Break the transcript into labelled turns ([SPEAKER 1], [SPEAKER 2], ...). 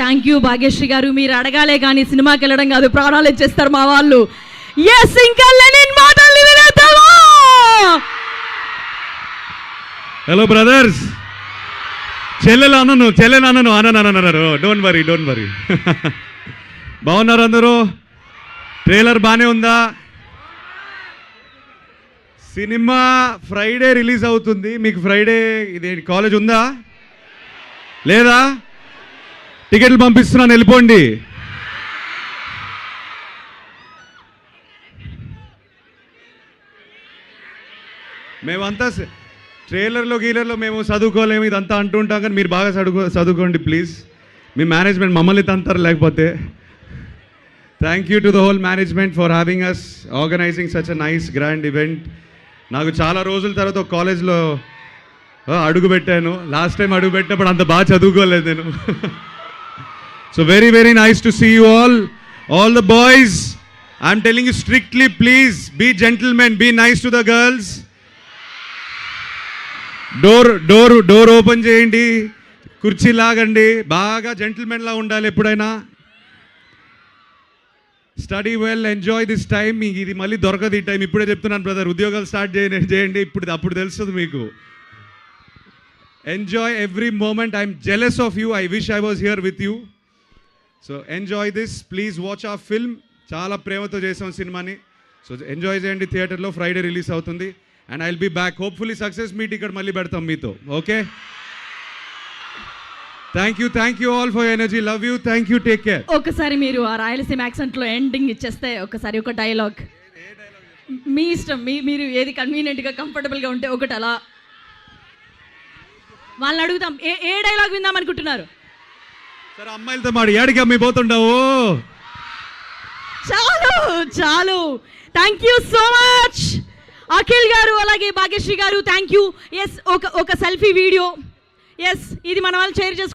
[SPEAKER 1] Thank you Bhagyashree గారు. మీరు అడగాలే కానీ సినిమాకి వెళ్ళడం కాదు, ప్రాణాలు ఇచ్చేస్తారు మా వాళ్ళు. ఎస్, ఇంకా లెనిన్ మాటలు వినేద్దామా?
[SPEAKER 2] హలో బ్రదర్స్, చెల్లెలు అన్నారు. డోంట్ వరీ బాగున్నారు అందరూ? ట్రైలర్ బాగానే ఉందా? సినిమా ఫ్రైడే రిలీజ్ అవుతుంది. మీకు ఫ్రైడే ఇదే కాలేజ్ ఉందా లేదా? టికెట్లు పంపిస్తున్నాను, వెళ్ళిపోండి. మేమంతా ట్రైలర్లో గీలర్లో మేము చదువుకోలేము ఇదంతా అంటుంటాం, కానీ మీరు బాగా చదువుకోండి ప్లీజ్. మీ మేనేజ్మెంట్ మమ్మల్ని తంతారు లేకపోతే. Thank you to the whole management for having us, organizing such a nice grand event. నాకు చాలా రోజుల తర్వాత ఒక కాలేజ్లో అడుగు పెట్టాను. లాస్ట్ టైం అడుగు పెట్టినప్పుడు అంత బాగా చదువుకోలేదు నేను. So very very nice to see you all the boys. I'm telling you strictly, please be gentlemen, be nice to the girls. Door open చేయండి, కుర్చీ లాగండి, బాగా జెంటిల్మెన్ లా ఉండాలి ఎప్పుడైనా. Study well, enjoy this time. మీకు ఇది మళ్ళీ దొరకదు ఈ టైం. ఇప్పుడే చెప్తున్నాను బ్రదర్, ఉద్యోగాలు స్టార్ట్ చేయండి అప్పుడు తెలుస్తుంది మీకు. Enjoy every moment. I'm jealous of you. I wish I was here with you. So enjoy this, please watch ఆ ఫిల్మ్. చాలా ప్రేమతో చేసాం సినిమాని. సో ఎంజాయ్ చేయండి. థియేటర్లో ఫ్రైడే రిలీజ్ అవుతుంది. And I will be back. Hopefully success meet ఇక్కడ మళ్ళీ పెడతాం మీతో. Okay, thank you all for energy. Love you, thank you, take care.
[SPEAKER 1] ఒకసారి మీరు ఆ రాయలసీమ యాక్సెంట్లో ఎండింగ్ ఇచ్చేస్తే ఒకసారి ఒక డైలాగ్ మీ ఇష్టం, మీరు ఏది కన్వీనియంట్గా కంఫర్టబుల్గా ఉంటే ఒకటి అలా వాళ్ళని అడుగుతాం. ఏ డైలాగ్ విందాం అనుకుంటున్నారు?
[SPEAKER 2] సరే, అమ్మాయిలతో మాట ఏడికి అమ్మి పోతుండవు.
[SPEAKER 1] చాలు. Thank you so much Akhil గారు, అలాగే భాగ్యశ్రీ గారు. Thank you. ఎస్, ఒక సెల్ఫీ వీడియో. ఎస్, ఇది మన వాళ్ళు షేర్ చేసుకో.